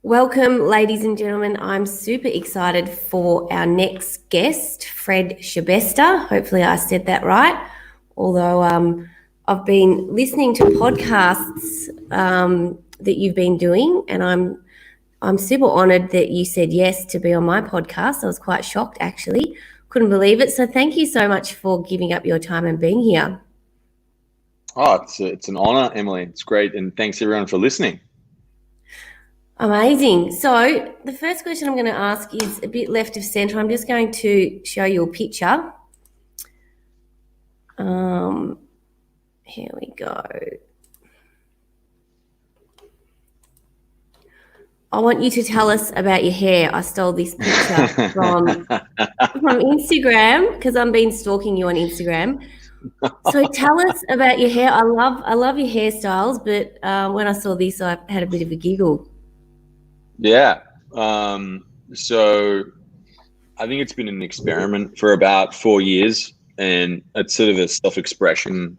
Welcome, ladies and gentlemen. I'm super excited for our next guest, Fred Schebesta. Hopefully I said that right. Although I've been listening to podcasts that you've been doing, and I'm super honoured that you said yes to be on my podcast. I was quite shocked, actually. Couldn't believe it. So thank you so much for giving up your time and being here. Oh, it's an honor, Emily. It's great. And thanks everyone for listening. Amazing. So the first question I'm going to ask is a bit left of centre. I'm just going to show you a picture. Here we go. I want you to tell us about your hair. I stole this picture from Instagram because I've been stalking you on Instagram. So tell us about your hair. I love your hairstyles, but when I saw this, I had a bit of a giggle. Yeah. So I think it's been an experiment for about 4 years, and it's sort of a self-expression.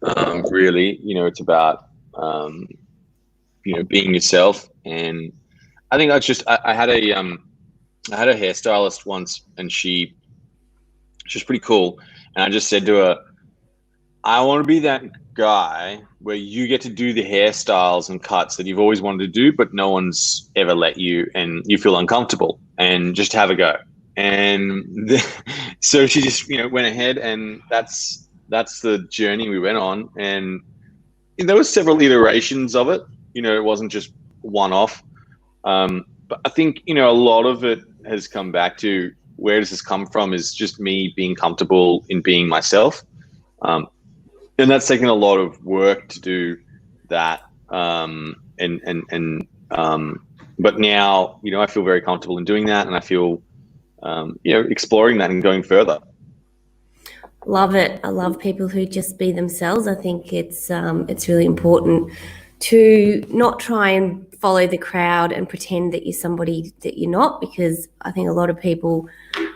Really, it's about being yourself. And I think that's just I had a hairstylist once, and she's pretty cool. And I just said to her, I want to be that guy where you get to do the hairstyles and cuts that you've always wanted to do, but no one's ever let you, and you feel uncomfortable, and just have a go. And so she just, went ahead, and that's the journey we went on. And there was several iterations of it. It wasn't just one off. But I think, a lot of it has come back to where does this come from is just me being comfortable in being myself. And that's taken a lot of work to do that. But now, I feel very comfortable in doing that, and I feel, exploring that and going further. Love it. I love people who just be themselves. I think it's really important to not try and follow the crowd and pretend that you're somebody that you're not, because I think a lot of people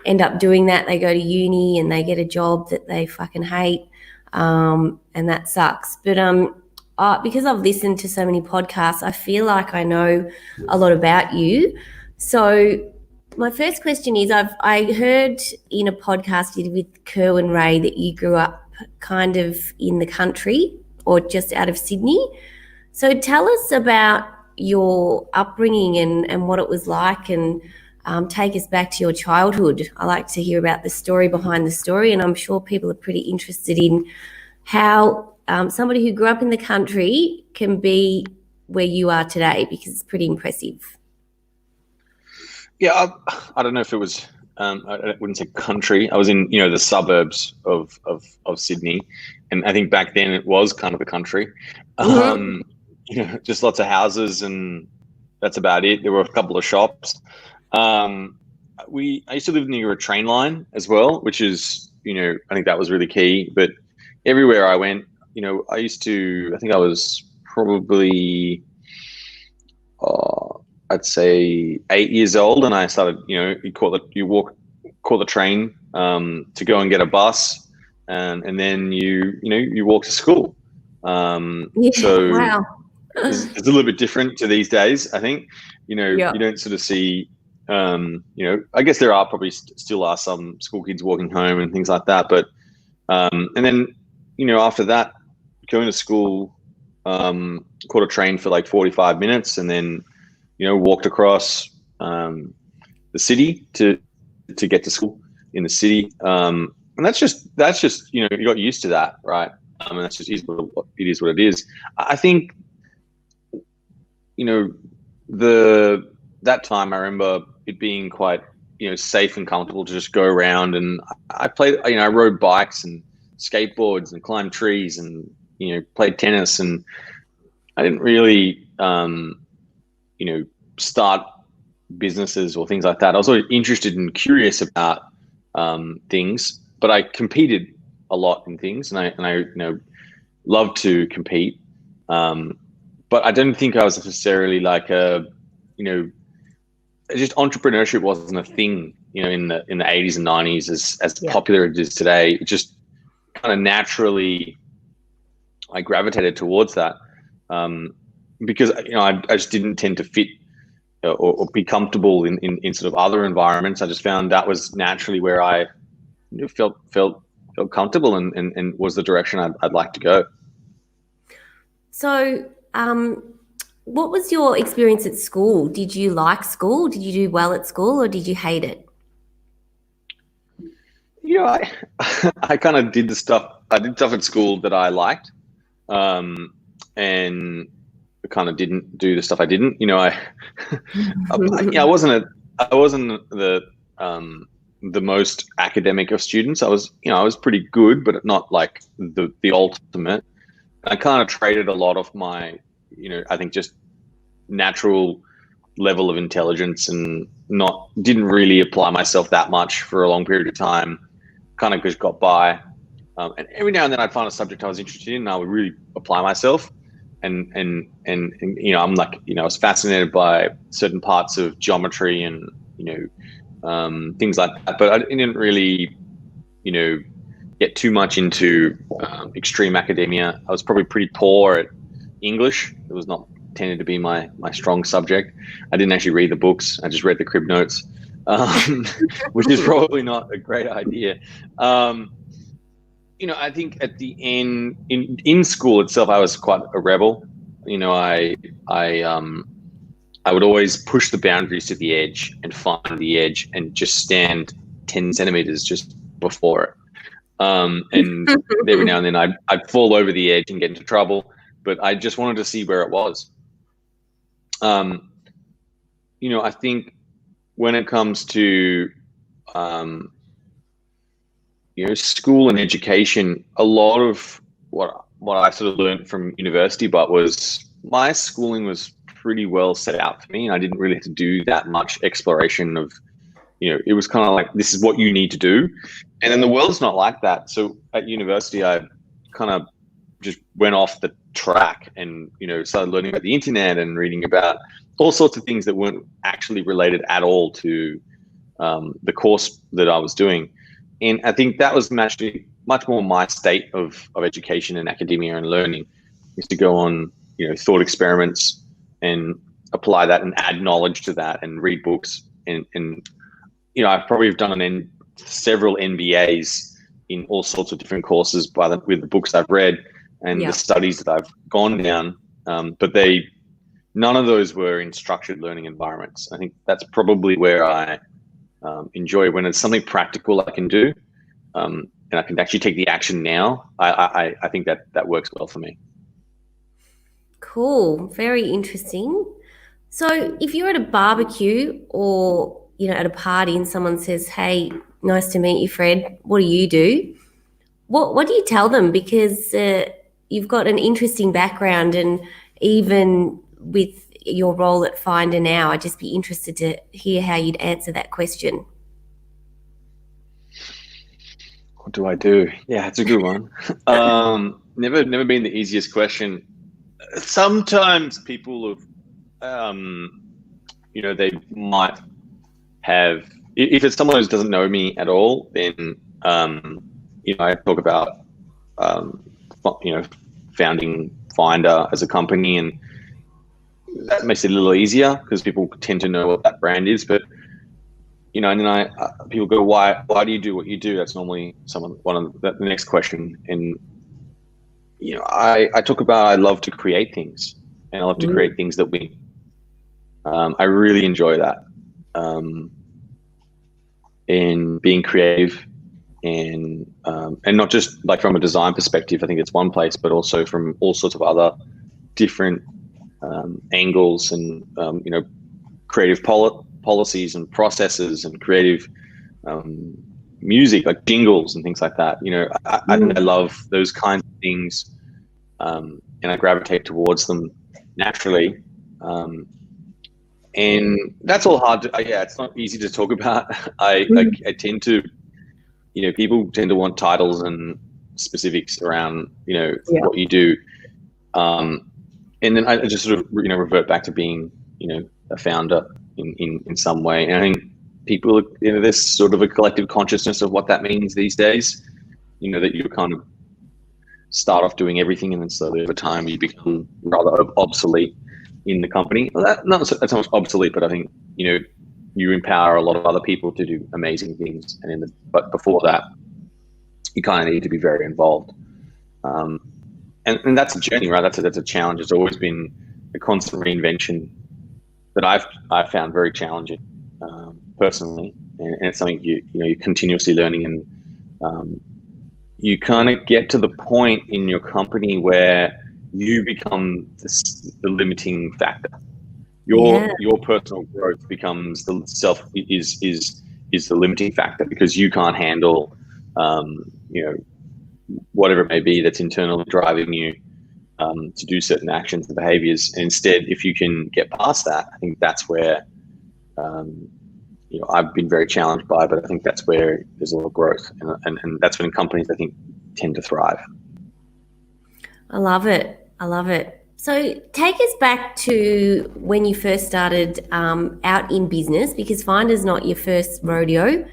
end up doing that. They go to uni and they get a job that they fucking hate. And that sucks. But because I've listened to so many podcasts, I feel like I know a lot about you. So my first question is, I heard in a podcast you did with Kerwin Ray that you grew up kind of in the country or just out of Sydney. So tell us about your upbringing and what it was like, and take us back to your childhood. I like to hear about the story behind the story, and I'm sure people are pretty interested in how somebody who grew up in the country can be where you are today, because it's pretty impressive. Yeah, I don't know if it was, I wouldn't say country. I was in, the suburbs of Sydney, and I think back then it was kind of the country. Mm-hmm. Just lots of houses, and that's about it. There were a couple of shops. I used to live near a train line as well, which is, I think that was really key. But everywhere I went, I think I was probably, I'd say 8 years old, and I started, you caught the train to go and get a bus, and then you walk to school. So wow. It's a little bit different to these days, I think. Yeah. You don't sort of see, I guess there are probably still are some school kids walking home and things like that. But, and then, after that, going to school, caught a train for like 45 minutes, and then, walked across the city to get to school in the city. And that's just, you got used to that, right? And that's just it is what it is. I think, that time I remember it being quite, safe and comfortable to just go around, and I played, I rode bikes and skateboards and climbed trees and, played tennis, and I didn't really, start businesses or things like that. I was always interested and curious about things, but I competed a lot in things, and I loved to compete. But I don't think I was necessarily like just entrepreneurship wasn't a thing, in the 80s and 90s as popular as it is today. It just kind of naturally, I gravitated towards that, because I just didn't tend to fit or be comfortable in sort of other environments. I just found that was naturally where I felt comfortable and was the direction I'd like to go. So, what was your experience at school? Did you like school? Did you do well at school, or did you hate it? I I kind of did stuff at school that I liked, and kind of didn't do the stuff I didn't. I wasn't the most academic of students. I was pretty good, but not like the ultimate. I kind of traded a lot of my, I think just natural level of intelligence and didn't really apply myself that much for a long period of time. Kind of just got by. And every now and then I'd find a subject I was interested in and I would really apply myself. And I'm like, I was fascinated by certain parts of geometry and, things like that. But I didn't really, get too much into extreme academia. I was probably pretty poor at English. It was not tended to be my strong subject. I didn't actually read the books. I just read the crib notes, which is probably not a great idea. I think at the end in school itself, I was quite a rebel. I would always push the boundaries to the edge and find the edge and just stand 10 centimeters just before it. And every now and then I'd fall over the edge and get into trouble, but I just wanted to see where it was. I think when it comes to, school and education, a lot of what I sort of learned from university, but was my schooling was pretty well set out for me, and I didn't really have to do that much exploration of, it was kind of like, this is what you need to do. And then the world's not like that. So at university, I kind of just went off the track and, started learning about the internet and reading about all sorts of things that weren't actually related at all to the course that I was doing. And I think that was actually much more my state of education and academia and learning, is to go on, thought experiments and apply that and add knowledge to that and read books. And I've probably done several MBAs in all sorts of different courses with the books I've read and the studies that I've gone down. But none of those were in structured learning environments. I think that's probably where I enjoy, when it's something practical I can do, and I can actually take the action now. I think that works well for me. Cool. Very interesting. So if you're at a barbecue or, at a party and someone says, "Hey, nice to meet you, Fred. What do you do?" What do you tell them? Because you've got an interesting background, and even with your role at Finder now, I'd just be interested to hear how you'd answer that question. What do I do? Yeah, it's a good one. Never been the easiest question. Sometimes people have, they might have, if it's someone who doesn't know me at all, then, I talk about, founding Finder as a company, and that makes it a little easier because people tend to know what that brand is. But, and then people go, why do you do what you do? That's normally the next question. And, I talk about, I love to create things, and I love to create things that win. I really enjoy that. In being creative and not just like from a design perspective, I think it's one place, but also from all sorts of other different angles and, creative policies and processes and creative music, like jingles and things like that. I love those kinds of things, and I gravitate towards them naturally. And that's all hard to, it's not easy to talk about. I tend to, people tend to want titles and specifics around, what you do. And then I just sort of, revert back to being, a founder in some way. And I think people, there's sort of a collective consciousness of what that means these days, that you kind of start off doing everything and then slowly over time you become rather obsolete. in the company. Well, that's almost obsolete, but I think, you empower a lot of other people to do amazing things. But before that, you kind of need to be very involved. And that's a journey, right? That's a challenge. It's always been a constant reinvention that I've found very challenging, personally. And it's something you're continuously learning, and you kind of get to the point in your company where you become the limiting factor. Your personal growth becomes is the limiting factor, because you can't handle whatever it may be that's internally driving you to do certain actions and behaviors. And instead, if you can get past that, I think that's where I've been very challenged by, but I think that's where there's a lot of growth, and that's when companies, I think, tend to thrive. I love it. So take us back to when you first started out in business, because Finder's not your first rodeo.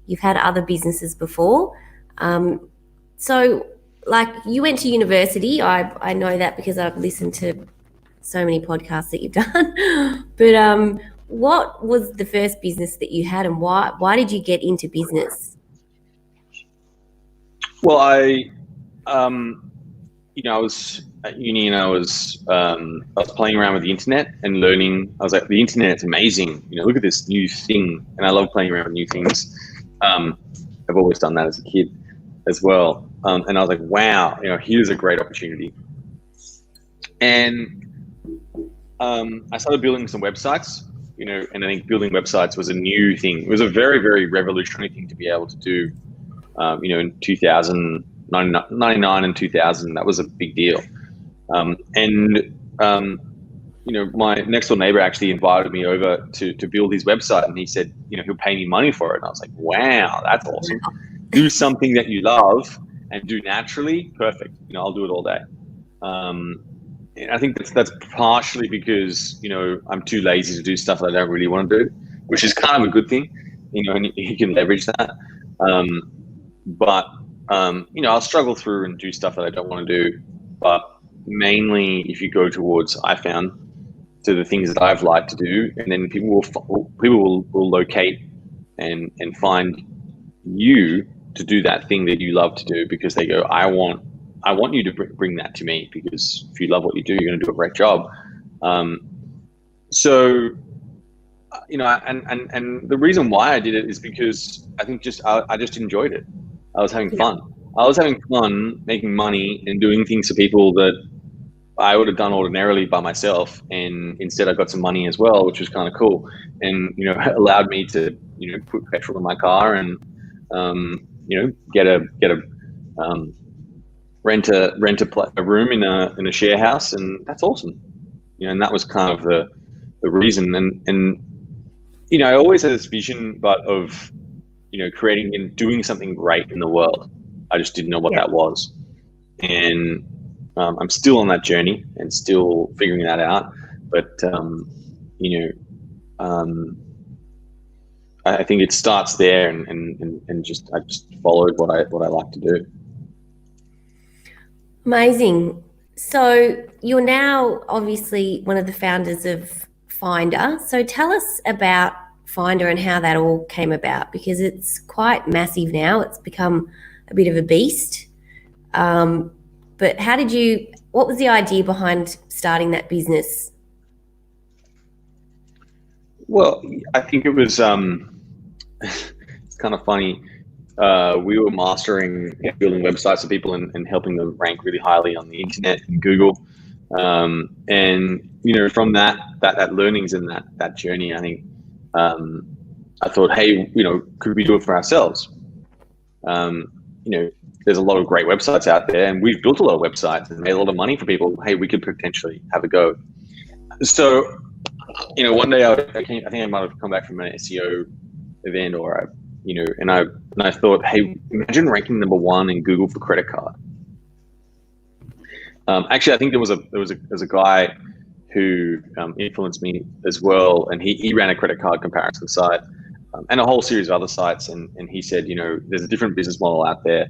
You've had other businesses before. So like, you went to university. I know that because I've listened to so many podcasts that you've done. But what was the first business that you had, and why did you get into business? Well, I was at uni, and I was playing around with the internet and learning. I was like, the internet's amazing. Look at this new thing. And I love playing around with new things. I've always done that as a kid as well. And I was like, wow, here's a great opportunity. And I started building some websites, and I think building websites was a new thing. It was a very, very revolutionary thing to be able to do, in 1999 and 2000. That was a big deal. My next door neighbor actually invited me over to build his website, and he said, he'll pay me money for it. And I was like, wow, that's awesome. Do something that you love and do naturally. Perfect. I'll do it all day. And I think that's partially because, I'm too lazy to do stuff that I don't really want to do, which is kind of a good thing, and you can leverage that. But I'll struggle through and do stuff that I don't want to do. But mainly, if you go towards, I found, to the things that I've liked to do, and then people will locate and find you to do that thing that you love to do, because they go, I want you to bring that to me, because if you love what you do, you're going to do a great job. So, and the reason why I did it is because I think I just enjoyed it. I was having fun. I was having fun making money and doing things for people that I would have done ordinarily by myself. And instead I got some money as well, which was kind of cool. And, allowed me to, put petrol in my car and, rent a room in a share house. And that's awesome. And that was kind of the reason. And I always had this vision, but of, creating and doing something great in the world. I just didn't know what that was. And I'm still on that journey and still figuring that out. But, I think it starts there, and I just followed what I like to do. Amazing. So you're now obviously one of the founders of Finder. So tell us about Finder and how that all came about, because it's quite massive now. It's become a bit of a beast. But what was the idea behind starting that business? Well, I think it was, it's kind of funny. We were mastering building websites for people and helping them rank really highly on the internet and Google. And, from that learnings and that journey, I think, I thought, hey, could we do it for ourselves? There's a lot of great websites out there, and we've built a lot of websites and made a lot of money for people. Hey, we could potentially have a go. So, one day I think I might have come back from an SEO event, and I thought, hey, imagine ranking number 1 in Google for credit card. Actually, I think there was a guy who influenced me as well, and he ran a credit card comparison site and a whole series of other sites, and he said, there's a different business model out there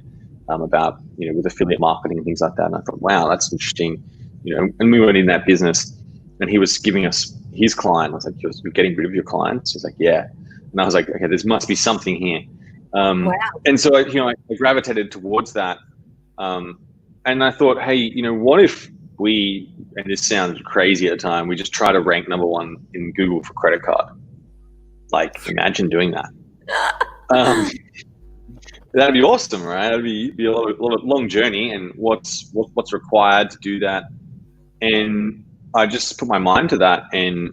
about with affiliate marketing and things like that. And I thought, wow, that's interesting, and we went in that business. and he was giving us his client. I was like, you're getting rid of your clients? He's like, yeah. And I was like, okay, there must be something here. Wow. And so I gravitated towards that. And I thought, hey, what if we, and this sounds crazy at the time, we just try to rank number one in Google for credit card. Like, imagine doing that. That'd be awesome, right? That'd be a long journey, and what's required to do that. And I just put my mind to that and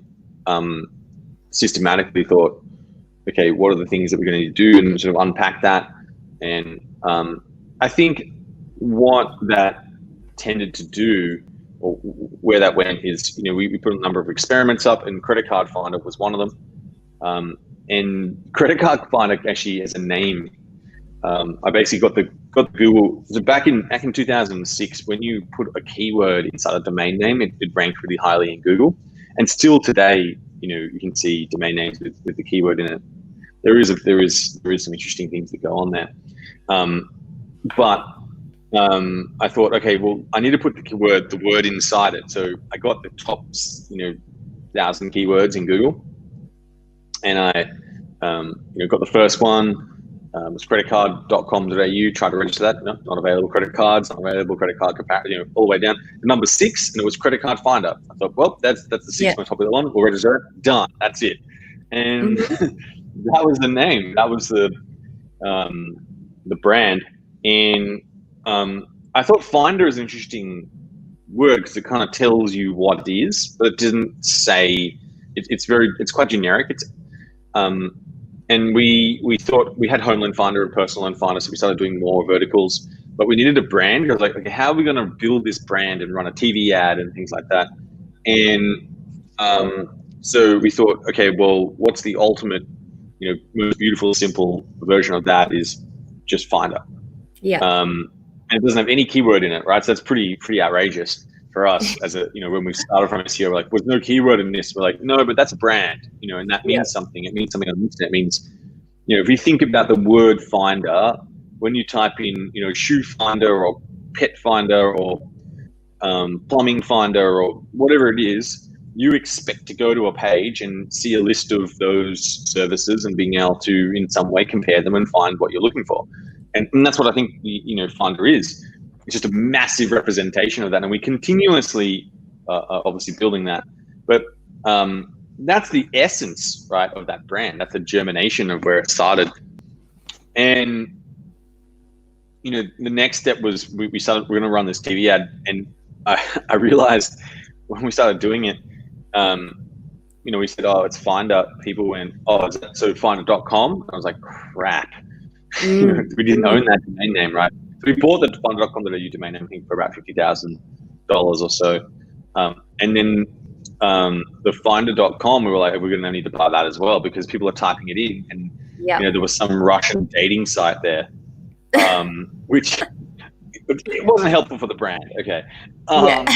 systematically thought, okay, what are the things that we're going to do, and sort of unpack that. And I think what that tended to do, or where that went, is we put a number of experiments up, and Credit Card Finder was one of them. And Credit Card Finder actually has a name. I basically got the Google. So back in 2006, when you put a keyword inside a domain name, it ranked really highly in Google. And still today, you can see domain names with the keyword in it. There is some interesting things that go on there. But I thought, okay, well, I need to put the word inside it. So I got the top 1,000 keywords in Google, and I got the first one. It was creditcard.com.au. Tried to register that. No, not available. Credit cards, not available. Credit card comparison, all the way down to number 6, and it was Credit Card Finder. I thought, well, that's the 6th most popular one. We'll register it. Done. That's it. And that was the name. That was the brand. And I thought Finder is an interesting word because it kind of tells you what it is, but it doesn't say. It's quite generic. And we thought we had Home Loan Finder and Personal Loan Finder, so we started doing more verticals. But we needed a brand. I was like, okay, how are we going to build this brand and run a TV ad and things like that? And so we thought, okay, well, what's the ultimate, most beautiful, simple version of that is just Finder. Yeah. And it doesn't have any keyword in it, right? So that's pretty outrageous for us as when we started from SEO. We're like, there's no keyword in this. We're like, no, but that's a brand, and that means something. It means something on the internet. It means, if you think about the word Finder, when you type in, shoe finder or pet finder or plumbing finder or whatever it is, you expect to go to a page and see a list of those services and being able to in some way compare them and find what you're looking for. And that's what I think Finder is. It's just a massive representation of that, and we continuously obviously building that. But that's the essence, right, of that brand. That's the germination of where it started. And the next step was we're going to run this TV ad, and I realized when we started doing it, we said, oh, it's Finder. People went, oh, is that so Finder.com? I was like, crap. We didn't own that domain name, right? So we bought the Finder.com.au domain name, I think, for about $50,000 or so. And then the Finder.com, we were like, we're going to need to buy that as well because people are typing it in. And there was some Russian dating site there, which it wasn't helpful for the brand. Okay. And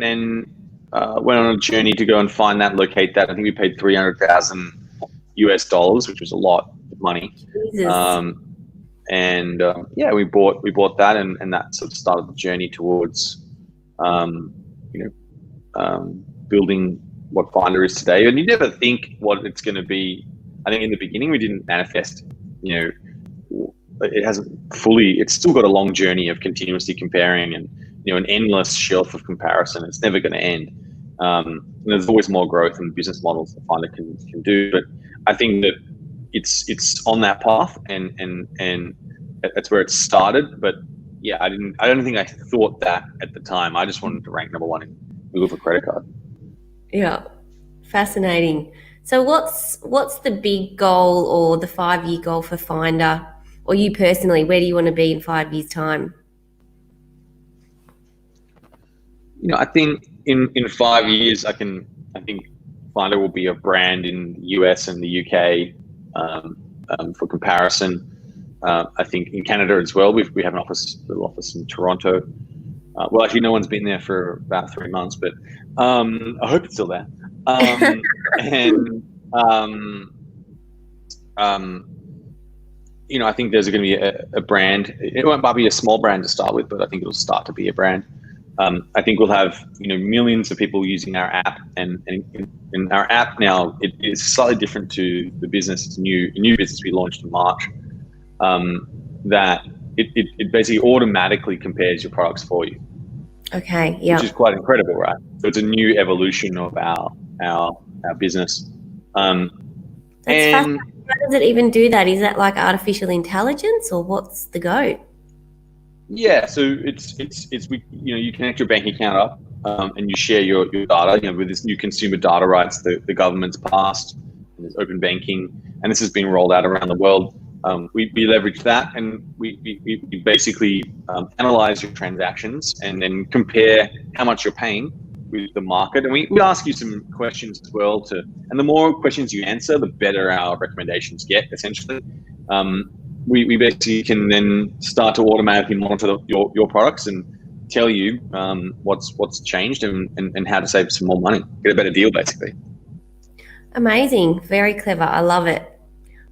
then went on a journey to go and find that, locate that. I think we paid $300,000 US, which was a lot of money. Jesus. We bought that, and that sort of started the journey towards building what Finder is today. And you never think what it's going to be. I think in the beginning we didn't manifest, it hasn't fully, it's still got a long journey of continuously comparing and, an endless shelf of comparison. It's never going to end. There's always more growth in business models that Finder can do. But I think that it's on that path, and that's where it started. But yeah, I don't think I thought that at the time. I just wanted to rank number one in Google for credit card. Yeah, fascinating. So what's the big goal or the 5-year goal for Finder, or you personally? Where do you want to be in 5 years' time? I think in 5 years, I think Finder will be a brand in the US and the UK for comparison. I think in Canada as well. We have a little office in Toronto. Well, actually, no one's been there for about 3 months, but I hope it's still there. I think there's going to be a brand. It won't be a small brand to start with, but I think it'll start to be a brand. I think we'll have millions of people using our app, and our app now it is slightly different to the business. It's a new business we launched in March. That it basically automatically compares your products for you. Okay. Yeah. Which is quite incredible, right? So it's a new evolution of our business. That's fascinating. How does it even do that? Is that like artificial intelligence, or what's the go? Yeah, so it's you connect your bank account up, and you share your data. With this new consumer data rights the government's passed, and there's open banking, and this has been rolled out around the world. We leverage that, and we basically analyze your transactions and then compare how much you're paying with the market. And we ask you some questions as well and the more questions you answer, the better our recommendations get, essentially. We basically can then start to automatically monitor your products and tell you what's changed and how to save some more money, get a better deal, basically. Amazing. Very clever. I love it.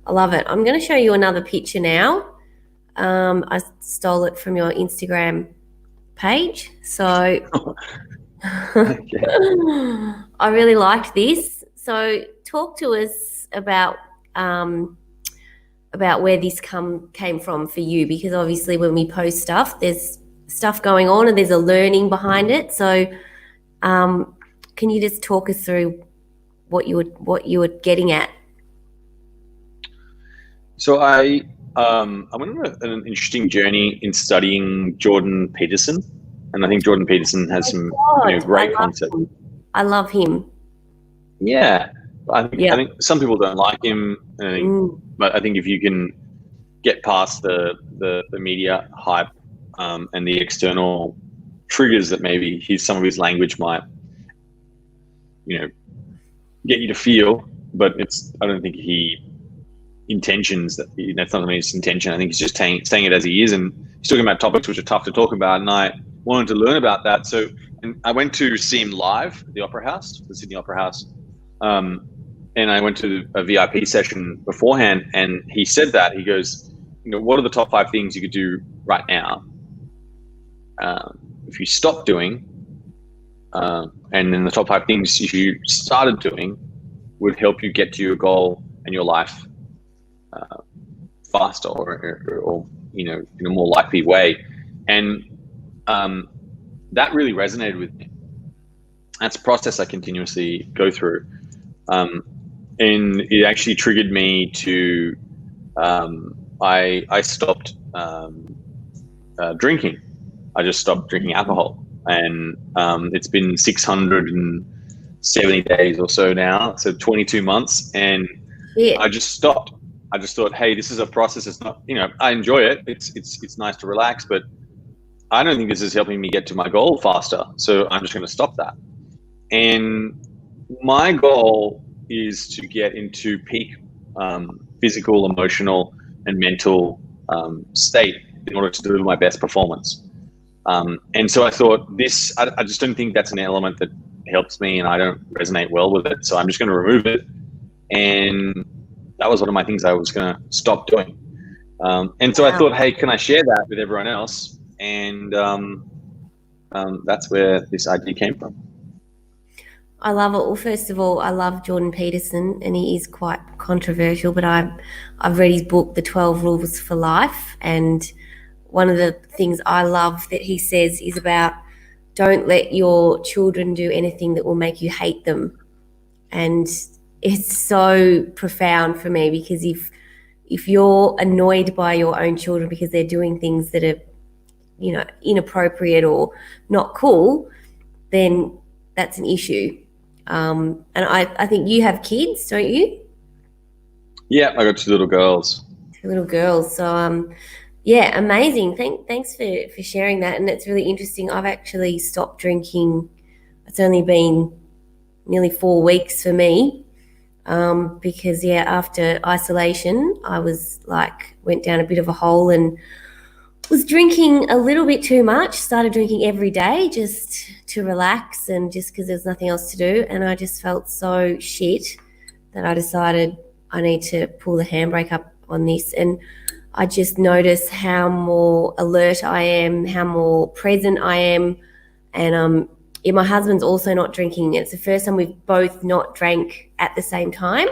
I'm going to show you another picture now. I stole it from your Instagram page. So Okay. I really liked this. So talk to us about where this came from for you, because obviously when we post stuff, there's stuff going on and there's a learning behind it. So can you just talk us through what you were getting at? So I went on an interesting journey in studying Jordan Peterson, and I think Jordan Peterson has some great concepts. I love him. Yeah, I think some people don't like him, but I think if you can get past the media hype and the external triggers that maybe some of his language might get you to feel, but I don't think intentions that's not his intention. I think he's just saying it as he is, and he's talking about topics which are tough to talk about, and I wanted to learn about that. So I went to see him live at the Opera House, the Sydney Opera House, and I went to a VIP session beforehand, and he said that, he goes, what are the top 5 things you could do right now if you stop doing, and then the top 5 things if you started doing would help you get to your goal and your life faster or in a more likely way. And that really resonated with me. That's a process I continuously go through, and it actually triggered me to I stopped drinking. I just stopped drinking alcohol, and it's been 670 days or so now, so 22 months, and I just stopped. I just thought, hey, this is a process. It's not, I enjoy it. It's nice to relax, but I don't think this is helping me get to my goal faster. So I'm just going to stop that. And my goal is to get into peak physical, emotional, and mental state in order to deliver my best performance. And so I thought I just don't think that's an element that helps me, and I don't resonate well with it. So I'm just going to remove it. And that was one of my things I was going to stop doing. And so I thought, hey, can I share that with everyone else? And that's where this idea came from. I love it. Well, first of all, I love Jordan Peterson, and he is quite controversial, but I've read his book, The 12 Rules for Life. And one of the things I love that he says is about don't let your children do anything that will make you hate them. And it's so profound for me, because if you're annoyed by your own children because they're doing things that are, inappropriate or not cool, then that's an issue. And I think you have kids, don't you? Yeah, I got 2 little girls. 2 little girls. So, amazing. Thanks for sharing that. And it's really interesting. I've actually stopped drinking. It's only been nearly 4 weeks for me. Because after isolation, I went down a bit of a hole and was drinking a little bit too much, started drinking every day just to relax and just because there's nothing else to do. And I just felt so shit that I decided I need to pull the handbrake up on this. And I just notice how more alert I am, how more present I am. And yeah, my husband's also not drinking. It's the first time we've both not drank at the same time,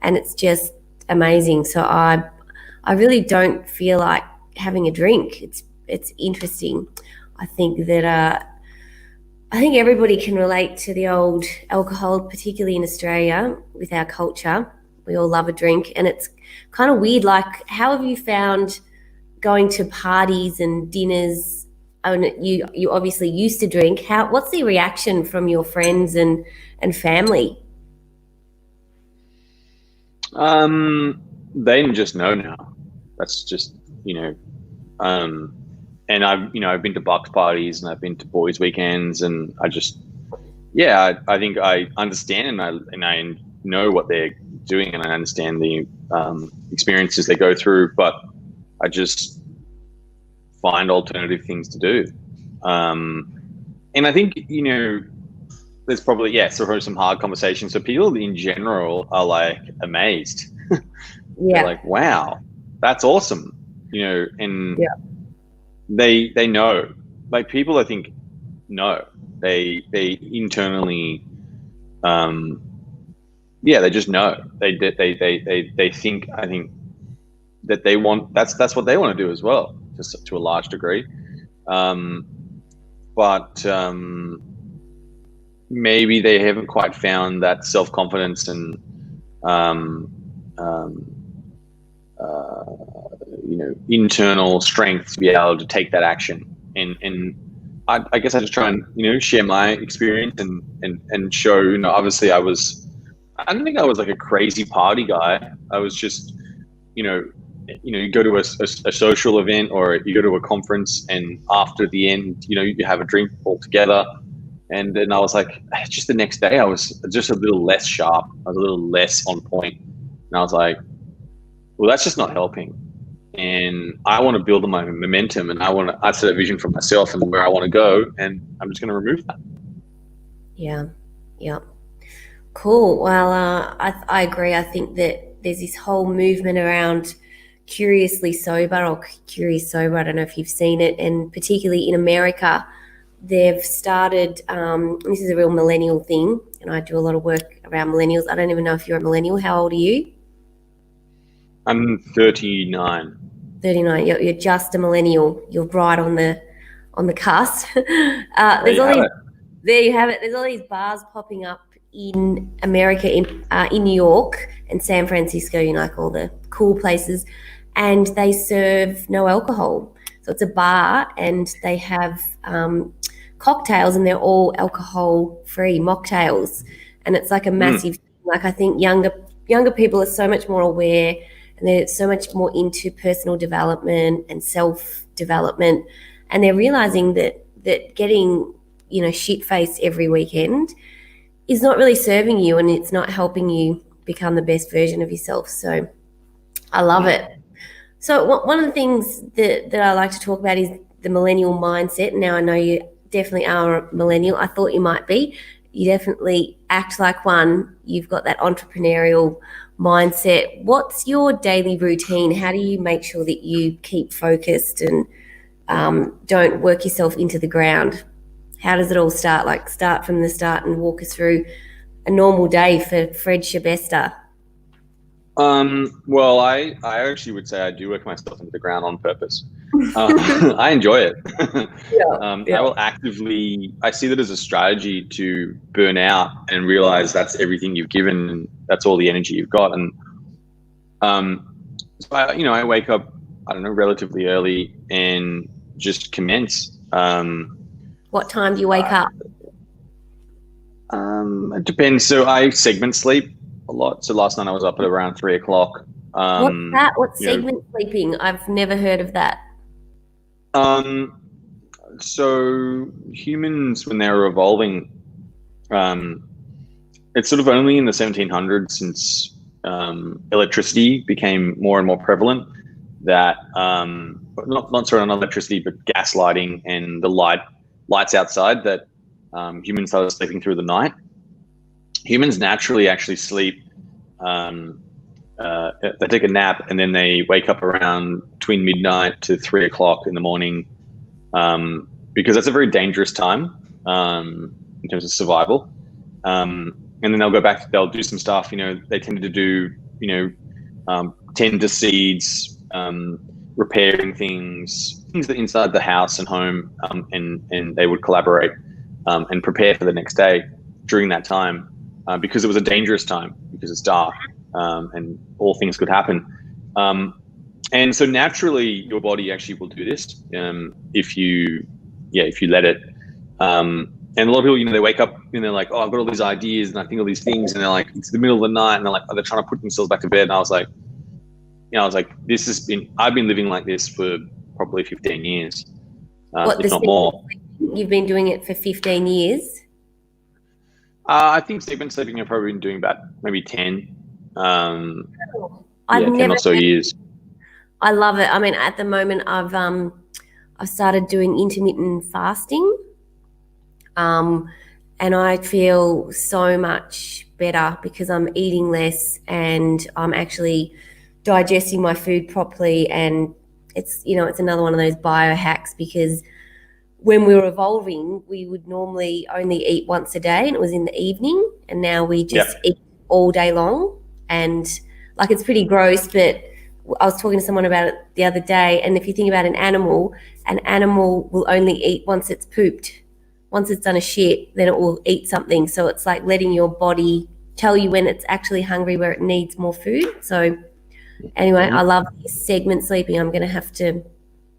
and it's just amazing. So I really don't feel like having a drink. It's interesting. I think that I think everybody can relate to the old alcohol, particularly in Australia with our culture. We all love a drink, and it's kind of weird. Like, how have you found going to parties and dinners? And you obviously used to drink. What's the reaction from your friends and family? They just know now. That's just, and I've been to box parties and I've been to boys' weekends, and I think I understand and I know what they're doing, and I understand the experiences they go through, but I just find alternative things to do. And I think, there's probably, sort of some hard conversations. So people in general are like amazed. Yeah. They're like, wow, that's awesome. And Yeah. they know, like, people, I think, know. They internally, they just know. They think, I think, that they want, that's what they want to do as well, just to a large degree. But maybe they haven't quite found that self-confidence and internal strength to be able to take that action. And I guess I just try and share my experience and show. Obviously, I don't think I was like a crazy party guy. I was just, you go to a social event or you go to a conference, and after the end, you have a drink all together. And then I was like, just the next day, I was just a little less sharp. I was a little less on point. And I was like, well, that's just not helping. And I want to build on my momentum, and I set a vision for myself and where I want to go, and I'm just going to remove that. Yeah. Yeah. Cool. Well, I agree. I think that there's this whole movement around curiously sober or curious sober. I don't know if you've seen it, and particularly in America, they've started, this is a real millennial thing, and I do a lot of work around millennials. I don't even know if you're a millennial. How old are you? I'm 39. 39. You're just a millennial. You're right on the cusp. There you have it. There's all these bars popping up in America, in New York and San Francisco, like all the cool places, and they serve no alcohol. So it's a bar, and they have cocktails, and they're all alcohol-free mocktails, and it's like a massive. Like, I think younger people are so much more aware, and they're so much more into personal development and self-development, and they're realizing that getting shit-faced every weekend is not really serving you, and it's not helping you become the best version of yourself. So I love it. So one of the things that I like to talk about is the millennial mindset. Now, I know you definitely are a millennial. I thought you might be. You definitely act like one. You've got that entrepreneurial mindset. What's your daily routine? How do you make sure that you keep focused and don't work yourself into the ground? How does it all start? Like, start from the start and walk us through a normal day for Fred Schebesta. Well, I actually would say I do work myself into the ground on purpose. I enjoy it. I will actively, I see that as a strategy to burn out and realize that's everything you've given, and that's all the energy you've got. And so I wake up, I don't know, relatively early and just commence. What time do you wake up? It depends. So I segment sleep a lot. So last night I was up at around 3 o'clock. What's that? What's segment sleeping? I've never heard of that. So humans, when they were evolving, it's sort of only in the 1700s, since electricity became more and more prevalent, that not electricity, but gas lighting and the lights outside, that humans started sleeping through the night. Humans naturally actually sleep. They take a nap and then they wake up around between midnight to 3 o'clock in the morning, because that's a very dangerous time in terms of survival. And then they'll go back, they'll do some stuff, they tend to do, tend to seeds, repairing things that inside the house and home, and they would collaborate and prepare for the next day during that time, because it was a dangerous time, because it's dark, and all things could happen. And so naturally your body actually will do this, if you let it. And a lot of people, they wake up and they're like, oh, I've got all these ideas and I think all these things, and they're like, it's the middle of the night, and they're like, oh, they're trying to put themselves back to bed. And I was like, I've been living like this for probably 15 years, if not more. You've been doing it for 15 years? I think sleeping I've probably been doing about maybe 10. 10 or so years. I love it. I mean, at the moment I've started doing intermittent fasting. And I feel so much better because I'm eating less and I'm actually digesting my food properly. And it's another one of those biohacks, because when we were evolving, we would normally only eat once a day and it was in the evening. And now we just eat all day long. And it's pretty gross, but I was talking to someone about it the other day. And if you think about an animal will only eat once it's pooped. Once it's done a shit, then it will eat something. So it's like letting your body tell you when it's actually hungry, where it needs more food. So anyway, I love this segment, sleeping. I'm going to have to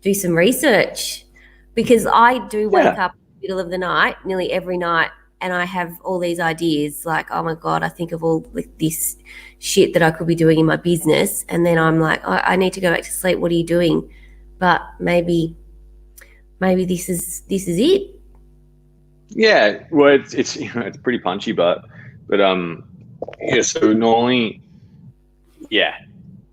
do some research, because I do wake up in the middle of the night nearly every night, and I have all these ideas like, oh my God, I think of all this shit that I could be doing in my business. And then I'm like, oh, I need to go back to sleep. What are you doing? But maybe this is it. Yeah, well, it's pretty punchy, but so normally,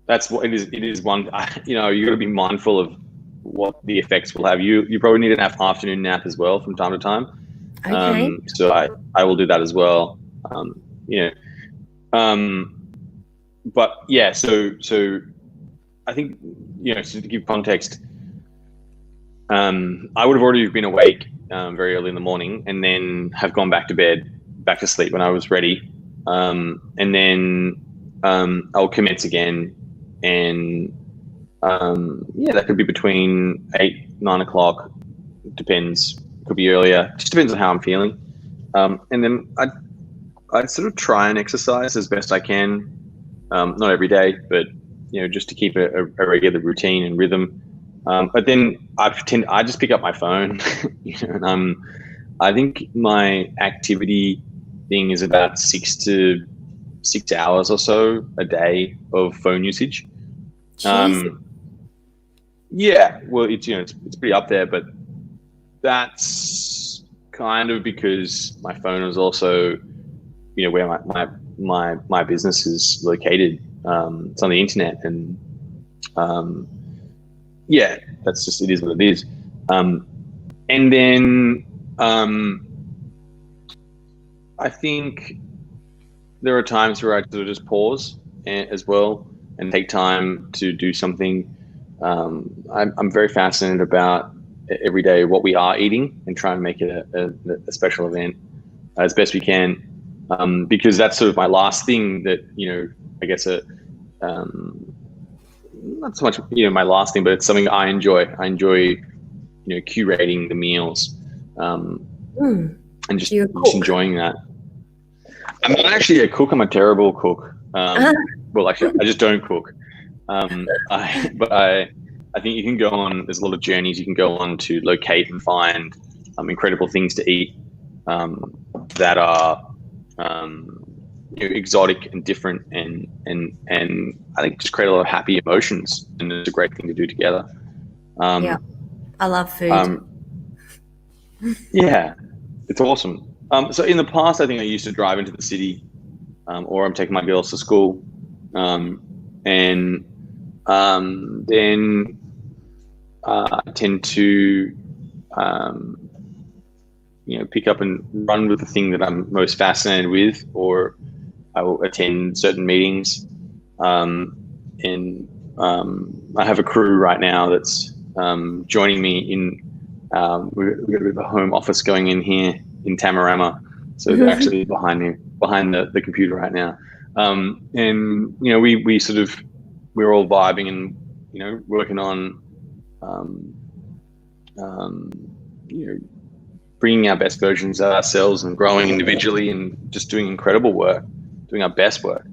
that's what it is. It is one, you got to be mindful of what the effects will have. You probably need an afternoon nap as well from time to time. Okay. So I will do that as well. But yeah, so I think, so to give context, I would have already been awake very early in the morning, and then have gone back to sleep when I was ready. And then I'll commence again, and that could be between 8, 9 o'clock. Depends. Could be earlier. Just depends on how I'm feeling. And then I sort of try and exercise as best I can. Not every day, but just to keep a regular routine and rhythm. But then I just pick up my phone, and I think my activity thing is about 6 to 6 hours or so a day of phone usage. Well, it's pretty up there, but that's kind of because my phone is also, where my business is located. It's on the internet, and that's just, it is what it is. And then I think there are times where I sort of just pause as well and take time to do something. I'm very fascinated about every day what we are eating and try and make it a special event as best we can, because that's sort of my last thing that, I guess not so much, my last thing, but it's something I enjoy. I enjoy, curating the meals, and just enjoying that. I'm not actually a cook. I'm a terrible cook. Well, actually, I just don't cook. I think you can go on, there's a lot of journeys you can go on to locate and find incredible things to eat that are exotic and different, and I think just create a lot of happy emotions, and it's a great thing to do together. I love food. It's awesome. So in the past, I think I used to drive into the city, or I'm taking my girls to school, and then I tend to pick up and run with the thing that I'm most fascinated with, or I will attend certain meetings, and I have a crew right now that's joining me in. We've got a bit of a home office going in here in Tamarama, so they're actually behind the computer right now. And we're all vibing and working on bringing our best versions of ourselves and growing individually and just doing incredible work, doing our best work.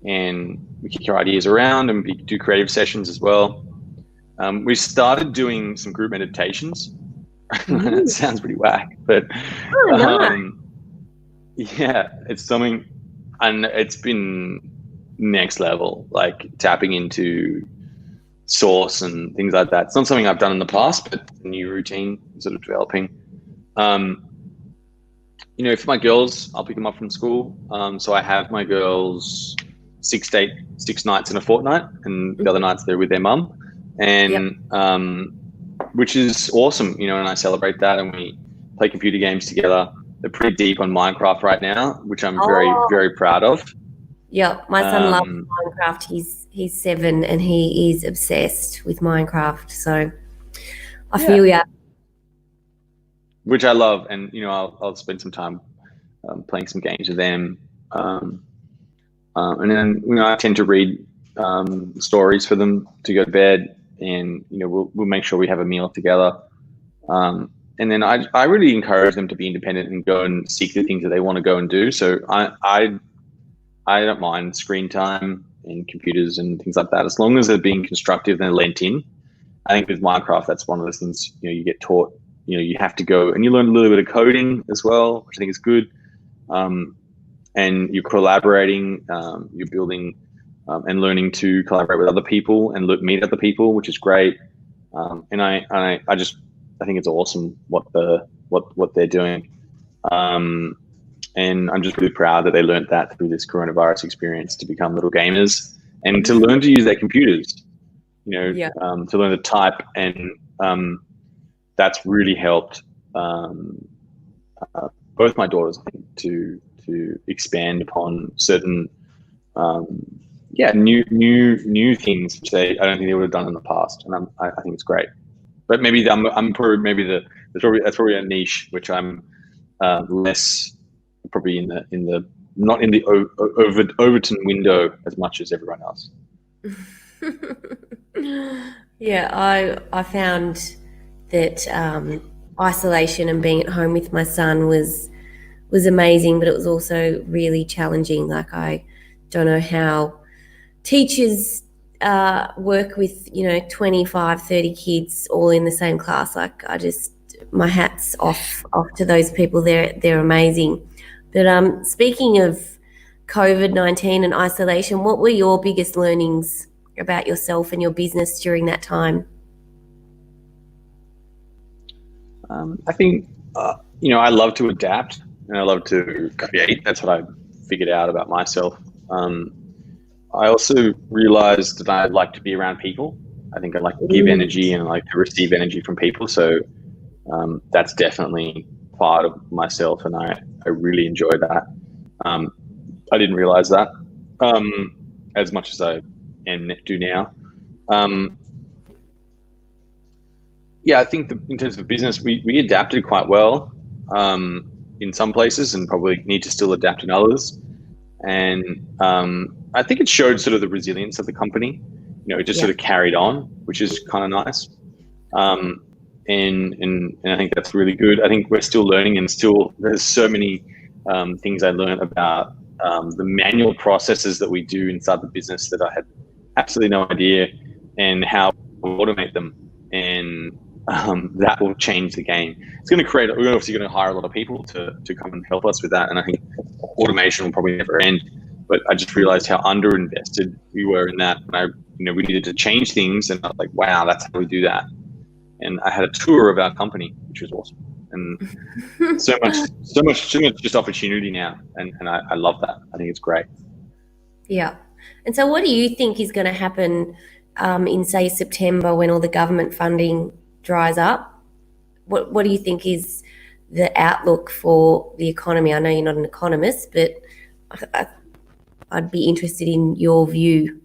And we kick our ideas around and we do creative sessions as well. We started doing some group meditations. That sounds pretty whack, but yeah, it's something, and it's been next level, like tapping into source and things like that. It's not something I've done in the past, but a new routine sort of developing. For my girls, I'll pick them up from school. So I have my girls 6 nights in a fortnight, and the other nights they're with their mum, and which is awesome, and I celebrate that, and we play computer games together. They're pretty deep on Minecraft right now, which I'm very, very proud of. Yeah, my son loves Minecraft. He's 7 and he is obsessed with Minecraft. So I feel ya. Which I love, and I'll spend some time playing some games with them, and then I tend to read stories for them to go to bed, and we'll make sure we have a meal together, and then I really encourage them to be independent and go and seek the things that they want to go and do. So I don't mind screen time and computers and things like that, as long as they're being constructive and lent in. I think with Minecraft, that's one of those things you get taught. You have to go and you learn a little bit of coding as well, which I think is good. And you're collaborating, you're building and learning to collaborate with other people and meet other people, which is great. And I think it's awesome what they're doing. And I'm just really proud that they learned that through this coronavirus experience, to become little gamers and to learn to use their computers, to learn to type. And that's really helped both my daughters, I think, to expand upon certain new things which I don't think they would have done in the past. And I think it's great. But maybe that's probably a niche which I'm less probably in the not in the Overton window as much as everyone else. Yeah, I found that isolation and being at home with my son was amazing, but it was also really challenging. Like, I don't know how teachers work with 25, 30 kids all in the same class. Like, my hat's off to those people. They're amazing. But speaking of COVID-19 and isolation, what were your biggest learnings about yourself and your business during that time? I think, I love to adapt and I love to create. That's what I figured out about myself. I also realized that I like to be around people. I think I like to give energy and I like to receive energy from people. So that's definitely part of myself, and I really enjoy that. I didn't realize that as much as I do now. I think in terms of business, we adapted quite well in some places, and probably need to still adapt in others. And I think it showed sort of the resilience of the company. It just sort of carried on, which is kind of nice. And I think that's really good. I think we're still learning, and there's so many things I learned about the manual processes that we do inside the business that I had absolutely no idea, and how to automate them. And that will change the game. We're obviously going to hire a lot of people to come and help us with that. And I think automation will probably never end, but I just realized how underinvested we were in that. And we needed to change things, and I was like, wow, that's how we do that. And I had a tour of our company, which was awesome. And so much just opportunity now. And I love that. I think it's great. Yeah. And so what do you think is going to happen in, say, September, when all the government funding dries up? What do you think is the outlook for the economy? I know you're not an economist, but I'd be interested in your view.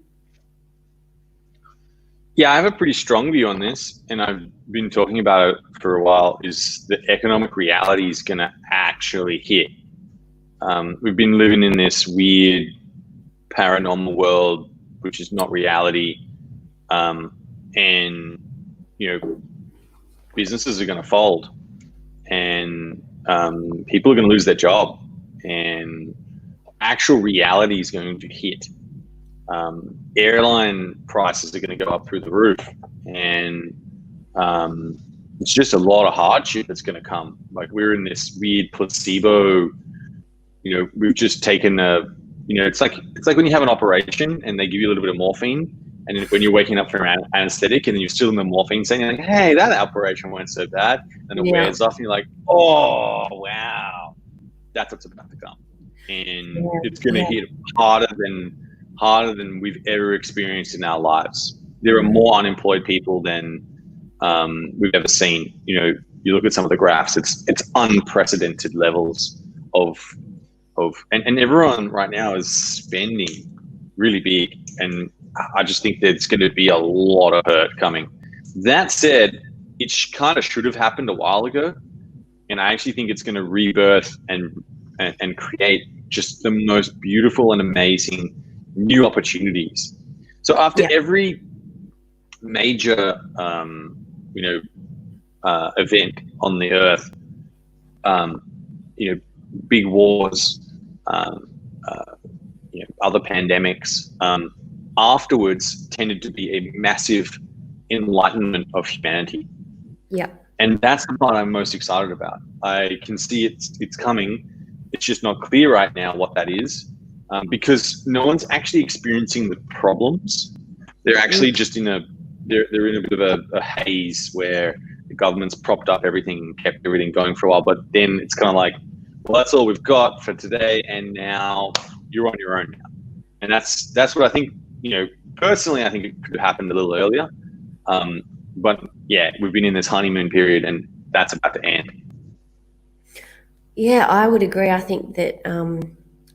Yeah, I have a pretty strong view on this, and I've been talking about it for a while, is the economic reality is going to actually hit. We've been living in this weird paranormal world, which is not reality. And, businesses are going to fold, and people are going to lose their job, and actual reality is going to hit. Airline prices are going to go up through the roof, and it's just a lot of hardship that's going to come. Like, we're in this weird placebo. We've just taken it's like when you have an operation and they give you a little bit of morphine, and when you're waking up from anesthetic and then you're still in the morphine, saying, you're like, hey, that operation went so bad, and it wears off, and you're like, oh wow, that's what's about to come, and it's going to hit harder than we've ever experienced in our lives. There are more unemployed people than we've ever seen. You look at some of the graphs; it's unprecedented levels of and everyone right now is spending really big, and I just think there's going to be a lot of hurt coming. That said, it kind of should have happened a while ago, and I actually think it's going to rebirth and create just the most beautiful and amazing new opportunities. So after every major event on the earth, big wars, other pandemics, afterwards tended to be a massive enlightenment of humanity. Yeah. And that's the part I'm most excited about. I can see it's coming. It's just not clear right now what that is, because no one's actually experiencing the problems. They're actually just they're in a bit of a haze where the government's propped up everything and kept everything going for a while. But then it's kind of like, well, that's all we've got for today, and now you're on your own now. And that's what I think. Personally, I think it could have happened a little earlier. But yeah, we've been in this honeymoon period, and that's about to end. Yeah, I would agree. I think that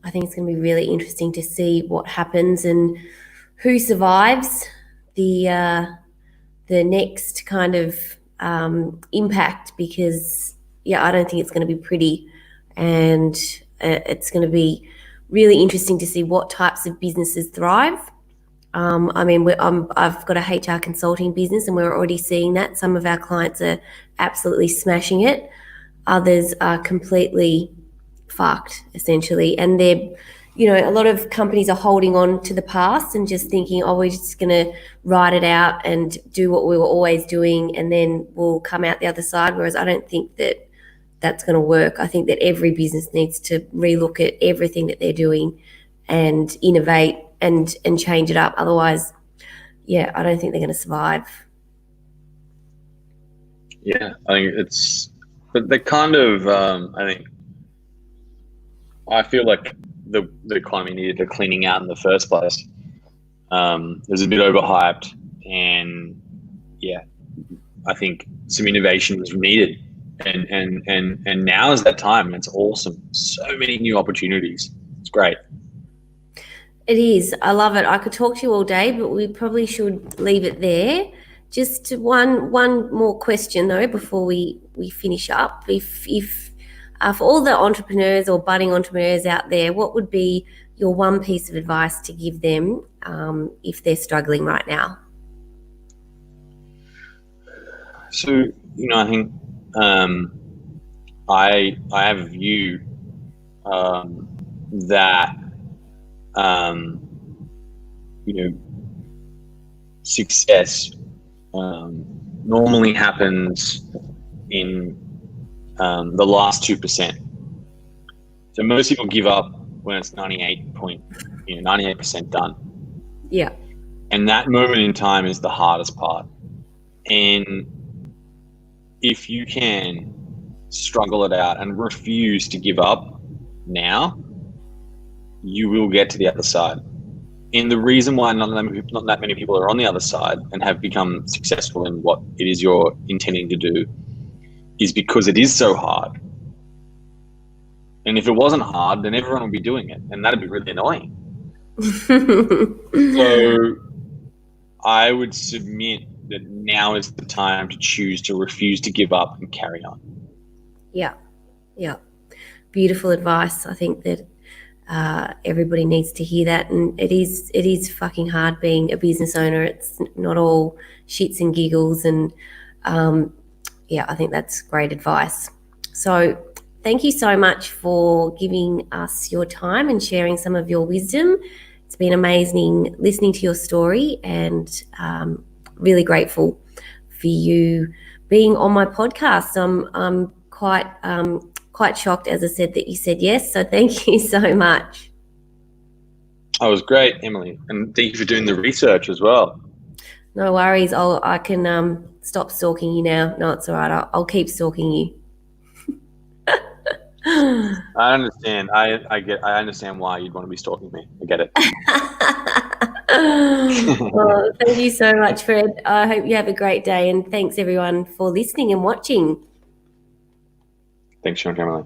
I think it's going to be really interesting to see what happens and who survives the next kind of impact, because I don't think it's going to be pretty, and it's going to be really interesting to see what types of businesses thrive. I've got a HR consulting business, and we're already seeing that. Some of our clients are absolutely smashing it. Others are completely fucked, essentially. And they're, a lot of companies are holding on to the past and just thinking, oh, we're just going to ride it out and do what we were always doing, and then we'll come out the other side. Whereas I don't think that that's going to work. I think that every business needs to relook at everything that they're doing and innovate and change it up. Otherwise, I don't think they're going to survive. Yeah, I think but they kind of, I feel like the economy needed a cleaning out in the first place. It was a bit overhyped, and I think some innovation was needed. And now is that time, and it's awesome. So many new opportunities. It's great. It is. I love it. I could talk to you all day, but we probably should leave it there. Just one more question though before we finish up. If for all the entrepreneurs or budding entrepreneurs out there, what would be your one piece of advice to give them if they're struggling right now? So I think I have a view that success normally happens in the last 2%. So most people give up when it's 98% done. Yeah. And that moment in time is the hardest part. And if you can struggle it out and refuse to give up now, you will get to the other side. And the reason why not that many people are on the other side and have become successful in what it is you're intending to do is because it is so hard. And if it wasn't hard, then everyone would be doing it, and that'd be really annoying. So I would submit that now is the time to choose to refuse to give up and carry on. Yeah. Beautiful advice. I think that everybody needs to hear that, and it is fucking hard being a business owner. It's not all shits and giggles, and I think that's great advice. So thank you so much for giving us your time and sharing some of your wisdom. It's been amazing listening to your story, and really grateful for you being on my podcast. I'm quite shocked, as I said, that you said yes. So thank you so much. Oh, it was great, Emily, and thank you for doing the research as well. No worries. I can stop stalking you now. No, it's all right. I'll keep stalking you. I understand. I understand why you'd want to be stalking me. I get it. Well, thank you so much, Fred. I hope you have a great day, and thanks everyone for listening and watching. Thanks, Sean Emily.